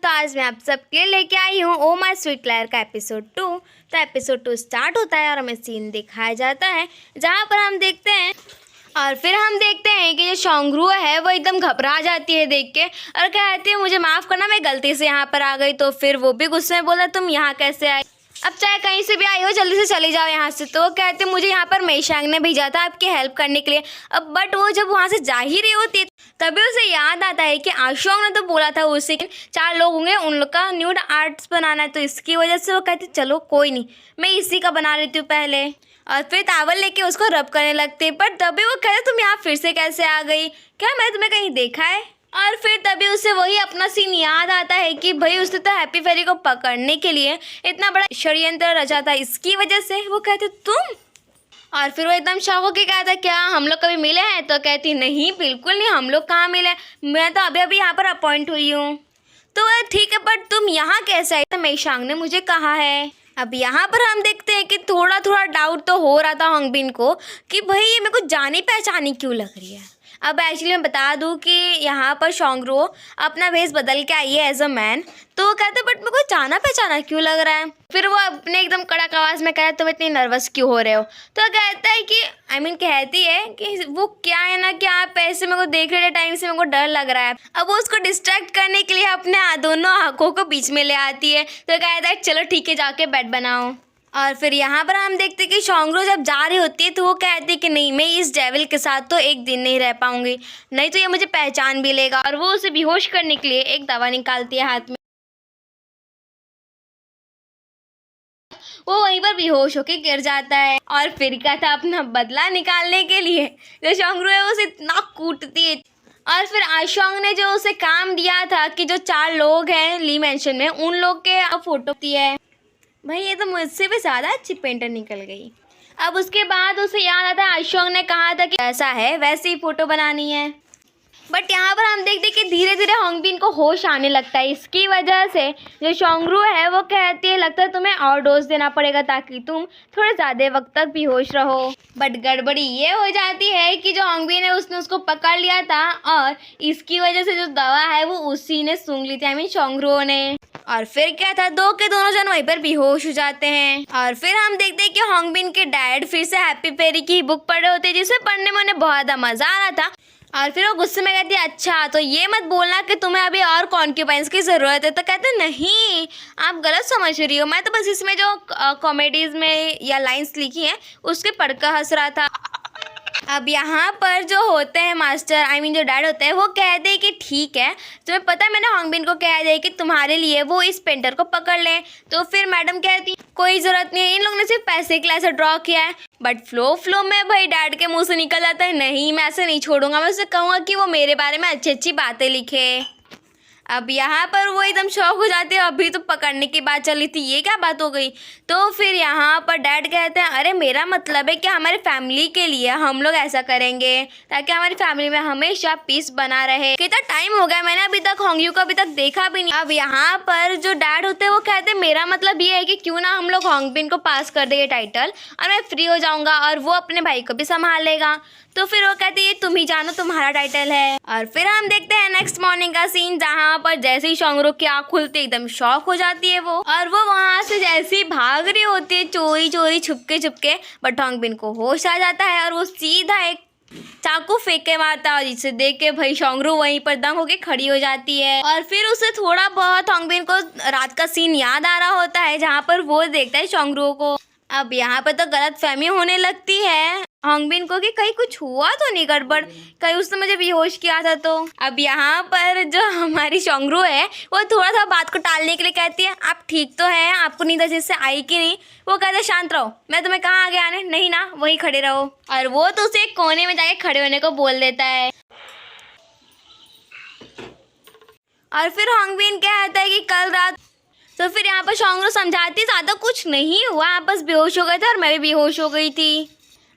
आज मैं आप सबके लिए लेके आई हूँ ओ माय स्वीट लायर का एपिसोड 2। तो एपिसोड 2 स्टार्ट होता है और हमें सीन दिखाया जाता है जहाँ पर हम देखते हैं और फिर हम देखते हैं कि जो शोंगरू है वो एकदम घबरा जाती है देख के और कहती है मुझे माफ़ करना, मैं गलती से यहाँ पर आ गई। तो फिर वो भी गुस्से में बोला तुम यहाँ कैसे आई, अब चाहे कहीं से भी आई हो जल्दी से चली जाओ यहाँ से। तो वो कहते मुझे यहाँ पर मेशांग ने भेजा था आपकी हेल्प करने के लिए। अब बट वो जब वहाँ से जा ही रही होती है तभी उसे याद आता है कि आशोंग ने तो बोला था उसी 4 लोग होंगे, उन लोग का न्यूड आर्ट्स बनाना है। तो इसकी वजह से वो कहती चलो कोई नहीं, मैं इसी का बना लेती हूँ पहले। और फिर टावल लेके उसको रब करने लगते, पर तभी वो कहते तुम यहाँ फिर से कैसे आ गई, क्या मैंने तुम्हें कहीं देखा है। और फिर तभी उसे वही अपना सीन याद आता है कि भाई उसने तो हैप्पी फेरी को पकड़ने के लिए इतना बड़ा षड्यंत्र रचा था, इसकी वजह से वो कहते तुम। और फिर वो एकदम शॉक होकर कहता क्या हम लोग कभी मिले हैं। तो कहती नहीं बिल्कुल नहीं, हम लोग कहाँ मिले, मैं तो अभी अभी यहाँ पर अपॉइंट हुई हूँ। तो वह ठीक है बट तुम यहाँ कैसे आई, तो मेशांग ने मुझे कहा है। अब यहाँ पर हम देखते हैं कि थोड़ा थोड़ा डाउट तो हो रहा था होंगबिन को कि भाई ये मेरे को जानी पहचानी क्यों लग रही है। अब एक्चुअली मैं बता दूं कि यहाँ पर शोंगरू अपना भेस बदल के आई है एज अ मैन। तो वो कहते बट मेरे को जाना पहचाना क्यों लग रहा है। फिर वो अपने एकदम कड़क आवाज़ में कहते तुम इतनी नर्वस क्यों हो रहे हो। तो कहता है कि कहती है कि वो क्या है ना कि आप ऐसे मेरे को देख रहे टाइम से मेरे को डर लग रहा है। अब वो उसको डिस्ट्रैक्ट करने के लिए अपने दोनों आँखों को बीच में ले आती है। तो कहता है चलो ठीक है जाके बेड बनाओ। और फिर यहाँ पर हम देखते हैं कि शोंगरू जब जा रही होती है तो वो कहती है कि नहीं मैं इस डेविल के साथ तो एक दिन नहीं रह पाऊंगी, नहीं तो ये मुझे पहचान भी लेगा। और वो उसे बेहोश करने के लिए एक दवा निकालती है हाथ में, वो वहीं पर बेहोश होकर गिर जाता है। और फिर कहता अपना बदला निकालने के लिए जो शोंगरू है वो उसे इतना कूटती है। और फिर आशोंग ने जो उसे काम दिया था कि जो 4 लोग हैं ली मेंशन में उन लोग के फोटो दी है। भाई ये तो मुझसे भी ज़्यादा अच्छी पेंटर निकल गई। अब उसके बाद उसे याद आता है आशोंग ने कहा था कि ऐसा है वैसे ही फ़ोटो बनानी है। बट यहाँ पर हम देखते कि धीरे धीरे होंगबिन को होश आने लगता है। इसकी वजह से जो शोंगरू है वो कहती है लगता है तुम्हें और डोज देना पड़ेगा ताकि तुम थोड़े ज़्यादा वक्त तक बेहोश रहो। बट गड़बड़ी ये हो जाती है कि जो होंगबिन है उसने उसको पकड़ लिया था और इसकी वजह से जो दवा है वो उसी ने सूंघ ली थी, आई मीन शोंगरू ने। और फिर क्या था दो के दोनों जन वहीं पर बेहोश हो जाते हैं। और फिर हम देखते हैं कि होंगबिन के डैड फिर से हैप्पी फेरी की बुक पढ़ रहे होते हैं जिसे पढ़ने में उन्हें बहुत ज़्यादा मज़ा आ रहा था। और फिर वो गुस्से में कहती है अच्छा तो ये मत बोलना कि तुम्हें अभी और कॉन्क्यूबाइंस की ज़रूरत है। तो कहते नहीं आप गलत समझ रही हो, मैं तो बस इसमें जो कॉमेडीज़ में या लाइंस लिखी हैं उसके पढ़कर हंस रहा था। अब यहाँ पर जो होते हैं मास्टर आई मीन जो डैड होते हैं वो कहते हैं कि ठीक है तुम्हें पता है मैंने होंगबिन को कह दिया कि तुम्हारे लिए वो इस पेंटर को पकड़ लें। तो फिर मैडम कहती कोई ज़रूरत नहीं है, इन लोगों ने सिर्फ पैसे के लिए ऐसा ड्रॉ किया है। बट फ्लो में भाई डैड के मुंह से निकल जाता है नहीं मैं ऐसे नहीं छोड़ूंगा, मैं उसे कहूँगा कि वो मेरे बारे में अच्छी अच्छी बातें लिखे। अब यहाँ पर वो एकदम शौक हो जाते हैं, अभी तो पकड़ने की बात चली थी ये क्या बात हो गई। तो फिर यहाँ पर डैड कहते हैं अरे मेरा मतलब है कि हमारे फैमिली के लिए हम लोग ऐसा करेंगे ताकि हमारी फैमिली में हमेशा पीस बना रहे। कितना टाइम हो गया मैंने अभी तक होंगयू को अभी तक देखा भी नहीं। अब यहाँ पर जो डैड होते हैं वो कहते हैं मेरा मतलब ये है कि क्यों ना हम लोग होंगबिन को पास कर देंगे टाइटल और मैं फ्री हो जाऊँगा और वो अपने भाई को भी संभाल लेगा। तो फिर वो कहती है तुम ही जानो तुम्हारा टाइटल है। और फिर हम देखते हैं नेक्स्ट मॉर्निंग का सीन जहाँ पर जैसे ही शोंगरू की आँख खुलती एकदम शॉक हो जाती है वो और वो वहाँ से जैसे ही भाग रही होती है चोरी चोरी छुपके बट होंगबिन को होश आ जाता है और वो सीधा एक चाकू फेंक के मारता है जिसे देख के भाई शोंगरू वहीं पर दंग होके खड़ी हो जाती है। और फिर उसे थोड़ा बहुत होंगबिन को रात का सीन याद आ रहा होता है जहाँ पर वो देखता है शोंगरू को। अब यहाँ पर तो गलत फहमी होने लगती है होंगबिन को कि कहीं कुछ हुआ तो नहीं गड़बड़, कहीं उसने मुझे बेहोश किया था। तो अब यहाँ पर जो हमारी शोंगरू है वो थोड़ा सा बात को टालने के लिए कहती है आप ठीक तो हैं, आपको नींद अच्छे से आई कि नहीं। वो कहता है शांत रहो, मैं तुम्हें कहाँ आगे आने नहीं ना वहीं खड़े रहो। और वो तो उसे एक कोने में जाके खड़े होने को बोल देता है। और फिर होंगबिन कहता है कि कल रात तो फिर यहाँ पर शोंगरू समझाती ज़्यादा कुछ नहीं हुआ, आप बस बेहोश हो गए थे और मैं भी बेहोश हो गई थी।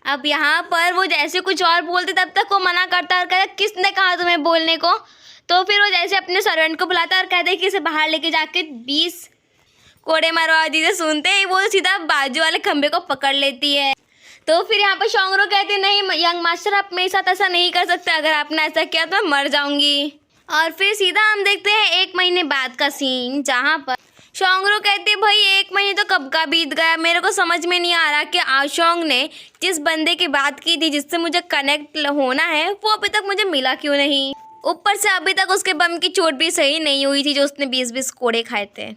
अब यहाँ पर वो जैसे कुछ और बोलते तब तक वो मना करता और कहता किसने कहा तुम्हें बोलने को। तो फिर वो जैसे अपने सर्वेंट को बुलाता और कहता है कि इसे बाहर लेके जाके 20 कोड़े मरवा दीजिए। सुनते ही वो सीधा बाजू वाले खंबे को पकड़ लेती है। तो फिर यहाँ पर शोंगरू कहती नहीं यंग मास्टर आप मेरे साथ ऐसा नहीं कर सकते, अगर आपने ऐसा किया तो मैं मर जाऊँगी। और फिर सीधा हम देखते हैं 1 महीने बाद का सीन, जहाँ पर शोंगरू कहती है भाई 1 महीने तो कब का बीत गया, मेरे को समझ में नहीं आ रहा कि आशोंग ने जिस बंदे की बात की थी जिससे मुझे कनेक्ट होना है वो अभी तक मुझे मिला क्यों नहीं। ऊपर से अभी तक उसके बम की चोट भी सही नहीं हुई थी जो उसने 20-20 कोड़े खाए थे।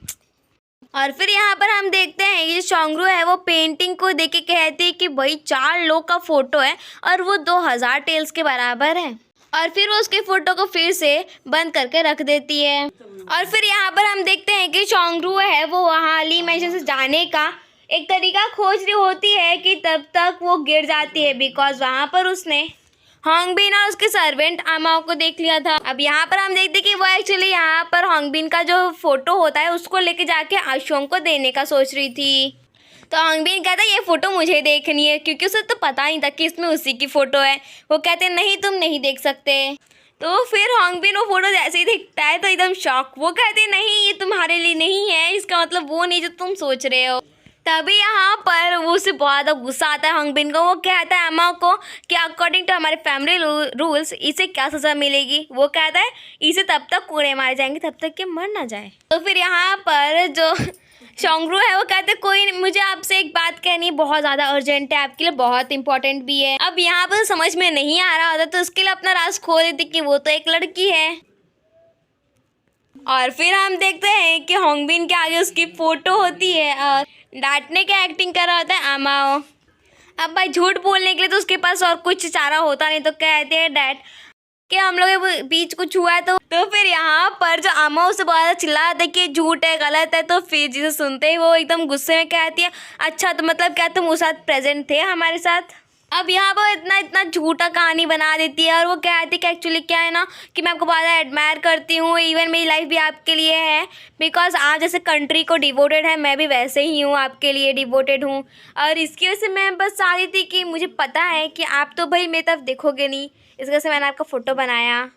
और फिर यहाँ पर हम देखते हैं ये जो शोंगरू है वो पेंटिंग को देख के कहती है कि भाई 4 लोग का फोटो है और वो 2000 टेल्स के बराबर है। और फिर वो उसके फोटो को फिर से बंद करके रख देती है। और फिर यहाँ पर हम देखते हैं कि शोंगरू है वो वहाँ ली मैंशन से जाने का एक तरीका खोज रही होती है कि तब तक वो गिर जाती है, बिकॉज वहाँ पर उसने होंगबिन और उसके सर्वेंट आमाओ को देख लिया था। अब यहाँ पर हम देखते हैं कि वो एक्चुअली यहाँ पर होंगबिन का जो फोटो होता है उसको लेके जाके आशोंग को देने का सोच रही थी। तो होंगबिन कहता है ये फ़ोटो मुझे देखनी है, क्योंकि उसे तो पता ही था कि इसमें उसी की फ़ोटो है। वो कहते हैं नहीं तुम नहीं देख सकते। तो फिर होंगबिन वो फ़ोटो जैसे ही देखता है तो एकदम शॉक, वो कहते हैं नहीं ये तुम्हारे लिए नहीं है, इसका मतलब वो नहीं जो तुम सोच रहे हो। तभी यहाँ पर वो उसे बहुत ज़्यादा गुस्सा आता है होंगबिन को। वो कहता है अम्मा को कि अकॉर्डिंग टू हमारे फैमिली रूल्स इसे क्या सज़ा मिलेगी। वो कहता है इसे तब तक कूड़े मारे जाएंगे तब तक कि मर ना जाए। तो फिर यहाँ पर जो शोंगरू है वो कहते कोई नहीं, मुझे आपसे एक बात कहनी बहुत ज़्यादा अर्जेंट है, आपके लिए बहुत इंपॉर्टेंट भी है। अब यहाँ पर समझ में नहीं आ रहा होता तो उसके लिए अपना राज खोल देती कि वो तो एक लड़की है। और फिर हम देखते हैं कि होंगबिन के आगे उसकी फ़ोटो होती है और डांटने की एक्टिंग कर रहा होता है अमाओ। अब भाई झूठ बोलने के लिए तो उसके पास और कुछ चारा होता नहीं, तो कहते हैं डैड कि हम लोग के बीच कुछ हुआ है। तो फिर यहाँ पर जो अम्मा उसे बहुत ज़्यादा चिल्लाता है कि झूठ है गलत है। तो फिर जिसे सुनते ही वो एकदम गुस्से में कहती है अच्छा तो मतलब क्या तुम उस साथ प्रेजेंट थे हमारे साथ। अब यहाँ पर इतना झूठा कहानी बना देती है और वो कहती है कि एक्चुअली क्या है ना कि मैं आपको बहुत ज़्यादा एडमायर करती हूँ, इवन मेरी लाइफ भी आपके लिए है, बिकॉज आप जैसे कंट्री को डिवोटेड है मैं भी वैसे ही हूँ, आपके लिए डिवोटेड हूँ। और इसकी वजह से मैं बस चाह रही थी कि मुझे पता है कि आप तो भाई मेरी तरफ देखोगे नहीं, इस वजह से मैंने आपका फ़ोटो बनाया।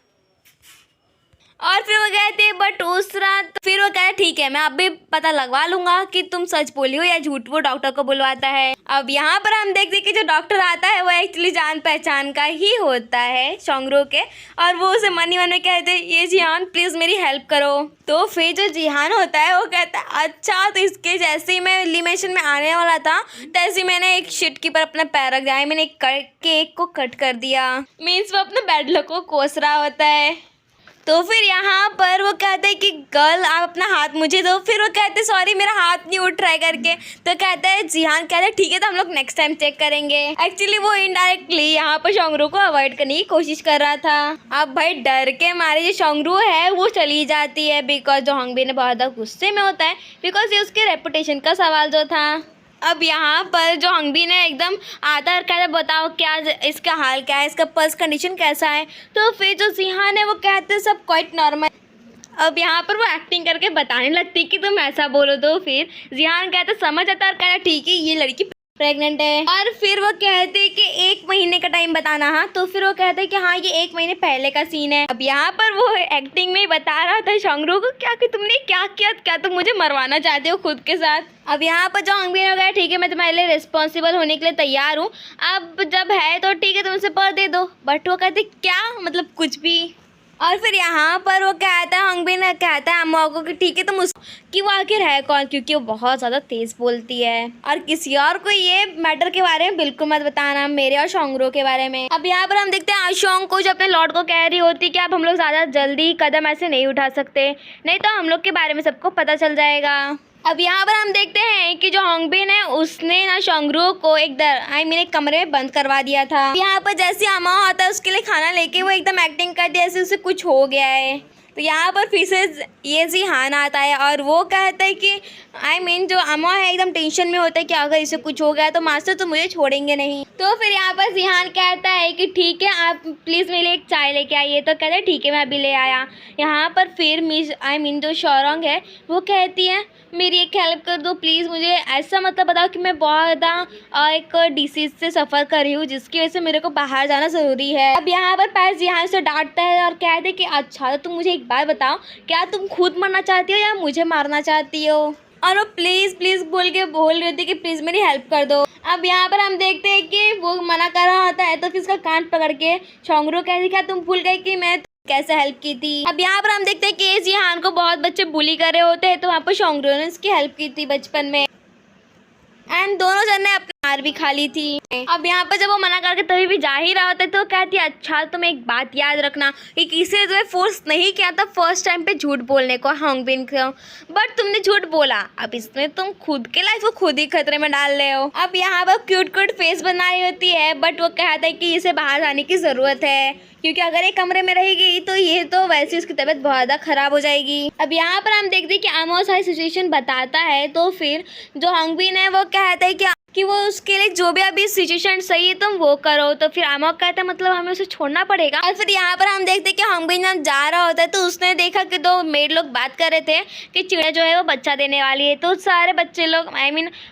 और फिर वो कहते हैं बट उस रात फिर वो कहते ठीक है मैं अभी पता लगवा लूँगा कि तुम सच बोली हो या झूठ। वो डॉक्टर को बुलवाता है। अब यहाँ पर हम देखते हैं कि जो डॉक्टर आता है वो एक्चुअली जान पहचान का ही होता है शोंगरू के, और वो उसे मन ही मन में कहते हैं ये जिहान प्लीज़ मेरी हेल्प करो। तो फिर जो जिहान होता है वो कहता है अच्छा तो इसके जैसे ही मैं एलिमिनेशन में आने वाला था तैसे ही मैंने एक शिट की पर अपना पैर रख दिया, मैंने एक केक को कट कर दिया। मीन्स वो अपने बैड लक को कोस रहा होता है। तो फिर यहाँ पर वो कहते हैं कि गर्ल आप अपना हाथ मुझे दो। फिर वो कहते हैं सॉरी मेरा हाथ नहीं उठ रहा है करके। तो कहता है जिहान कहता है ठीक है तो हम लोग नेक्स्ट टाइम चेक करेंगे। एक्चुअली वो इनडायरेक्टली यहाँ पर शोंगरू को अवॉइड करने की कोशिश कर रहा था। अब भाई डर के मारे जो शोंगरू है वो चली जाती है, बिकॉज जो होंगबिन ने बहुत ज़्यादा गुस्से में होता है, बिकॉज ये उसके रेपुटेशन का सवाल जो था। अब यहाँ पर जो होंगबिन है एकदम आता और कहता बताओ क्या इसका हाल क्या है, इसका पल्स कंडीशन कैसा है। तो फिर जो जिहान है वो कहते सब क्वाइट नॉर्मल। अब यहाँ पर वो एक्टिंग करके बताने लगती कि तुम ऐसा बोलो। तो फिर जिहान कहता समझ आता और कहता ठीक है ये लड़की प्रेग्नेंट है। और फिर वो कहते कि 1 महीने का टाइम बताना। हाँ तो फिर वो कहते कि हाँ ये 1 महीने पहले का सीन है। अब यहाँ पर वो एक्टिंग में ही बता रहा था शोंगरू को क्या कि तुमने क्या किया, क्या तुम मुझे मरवाना चाहते हो खुद के साथ। अब यहाँ पर जो होंगबिन हो गया ठीक है मैं तुम्हारे लिए रिस्पॉन्सिबल होने के लिए तैयार हूँ, अब जब है तो ठीक है तुम उसे पर दे दो। बट वो कहते क्या मतलब कुछ भी। और फिर यहाँ पर वो कहता है होंगबिन कहता है अम्मा को कि ठीक है तुम उस कि वो आखिर है कौन, क्योंकि वो बहुत ज़्यादा तेज़ बोलती है और किसी और को ये मैटर के बारे में बिल्कुल मत बताना, मेरे और शोंगरू के बारे में। अब यहाँ पर हम देखते हैं आशोंग को जो अपने लॉर्ड को कह रही होती कि आप हम लोग ज़्यादा जल्दी कदम ऐसे नहीं उठा सकते, नहीं तो हम लोग के बारे में सबको पता चल जाएगा। अब यहाँ पर हम देखते हैं कि जो होंगबिन है उसने ना शोंगरू को एक कमरे में बंद करवा दिया था। यहाँ पर जैसे अम्मा होता है उसके लिए खाना लेके वो एकदम एक्टिंग करती है जैसे उसे कुछ हो गया है। तो यहाँ पर फिर से ये जिहान आता है और वो कहता है कि जो अम्मा है एकदम टेंशन में होता है कि अगर इसे कुछ हो गया तो मास्टर तो मुझे छोड़ेंगे नहीं। तो फिर यहाँ पर जिहान कहता है कि ठीक है आप प्लीज़ मेरे लिए एक चाय लेके आइए। तो कहते हैं ठीक है मैं अभी ले आया। यहाँ पर फिर जो शोरोंग है वो कहती है मेरी एक हेल्प कर दो प्लीज़, मुझे ऐसा मतलब बताओ कि मैं बहुत ज़्यादा एक डिसीज़ से सफ़र कर रही हूँ जिसकी वजह से मेरे को बाहर जाना ज़रूरी है। अब यहाँ पर पैस यहाँ से डांटता है और कहते कि अच्छा तो तुम मुझे एक बात बताओ क्या तुम खुद मरना चाहती हो या मुझे मारना चाहती हो। और वो प्लीज़ बोल रही होती कि प्लीज़ मेरी हेल्प कर दो। अब यहाँ पर हम देखते हैं कि वो मना कर रहा होता है तो फिर उसका कान पकड़ के शोंगरू कहती क्या तुम भूल गए कि मैं कैसे हेल्प की थी। अब यहाँ पर हम देखते हैं कि जिहान को बहुत बच्चे बुली कर रहे होते हैं, तो वहाँ पर शोंगरू ने उसकी हेल्प की थी बचपन में, एंड दोनों जन ने अपनी मार भी खा ली थी। अब यहाँ पर जब वो मना करके तभी भी जा ही रहा होता है तो कहती है अच्छा तुम एक बात याद रखना कि किसी ने तुम्हें फोर्स नहीं किया था फर्स्ट टाइम पे झूठ बोलने को होंगबिन को, बट तुमने झूठ बोला, अब इसमें तुम खुद के लाइफ को खुद ही खतरे में डाल रहे हो। अब यहाँ पर क्यूट क्यूट फेस बना रही होती है, बट वो कहता है कि इसे बाहर जाने की ज़रूरत है, क्योंकि अगर एक कमरे में रहेगी तो ये तो वैसे उसकी तबीयत बहुत ज़्यादा खराब हो जाएगी। अब यहाँ पर हम देखते हैं कि आमा सारी सिचुएशन बताता है, तो फिर जो होंगबिन है वो कहता है कि वो उसके लिए जो भी अभी सिचुएशन सही है तुम वो करो, तो फिर आमा कहता है मतलब हमें उसे छोड़ना पड़ेगा। और फिर यहाँ पर हम देखते हैं कि होंगबिन जब जा रहा होता है तो उसने देखा कि दो मेड लोग बात कर रहे थे कि चिड़िया जो है वो बच्चा देने वाली है, तो सारे बच्चे लोग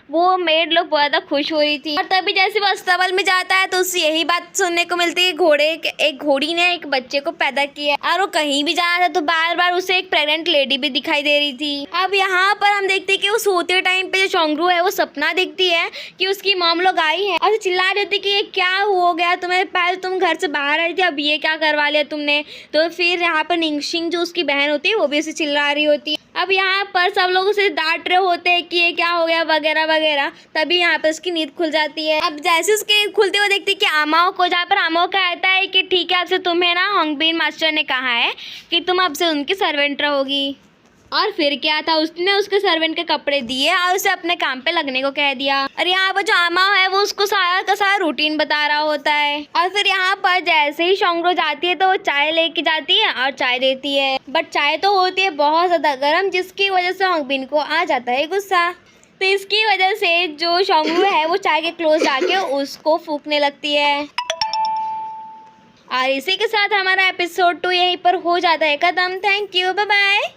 वो मेड लोग बहुत ज़्यादा खुश हो रही थी। और तभी जैसे वो अस्तबल में जाता है तो उससे यही बात सुनने को मिलती है कि एक घोड़ी ने एक बच्चे को पैदा किया है, और वो कहीं भी जा रहा था तो बार बार उसे एक प्रेग्नेंट लेडी भी दिखाई दे रही थी। अब यहाँ पर हम देखते हैं कि वो सोते टाइम पे जो शोंगरू है वो सपना देखती है कि उसकी मॉम लोग आई है और चिल्ला रही थी कि ये क्या हो गया तुम्हें, पहले तुम घर से बाहर आई थी अब ये क्या करवा लिया तुमने। तो फिर यहाँ पर निंगशिंग जो उसकी बहन होती है वो भी उसे चिल्ला रही होती है। अब यहाँ पर सब लोग उसे डांट रहे होते हैं कि ये क्या हो गया वगैरह वगैरह, तभी यहाँ पर उसकी नींद खुल जाती है। अब जैसे उसकी नींद खुलती हुई देखती है कि आमाओ को, जहाँ पर आमाओ कहता है कि ठीक है अब से तुम्हें ना होंगबिन मास्टर ने कहा है कि तुम अब से उनकी सर्वेंट रहोगी। और फिर क्या था, उसने उसके सर्वेंट के कपड़े दिए और उसे अपने काम पे लगने को कह दिया। और यहाँ पर जो आमाओ है वो उसको सारा का सारा रूटीन बता रहा होता है। और फिर यहाँ पर जैसे ही शोंगरू जाती है तो वो चाय लेके जाती है और चाय देती है, बट चाय तो होती है बहुत ज़्यादा गर्म, जिसकी वजह से होंगबिन को आ जाता है गुस्सा। तो इसकी वजह से जो शोंगरू है वो चाय के क्लोज जाके उसको फूकने लगती है। और इसी के साथ हमारा एपिसोड 2 यहीं पर हो जाता है खत्म। Thank you, bye bye.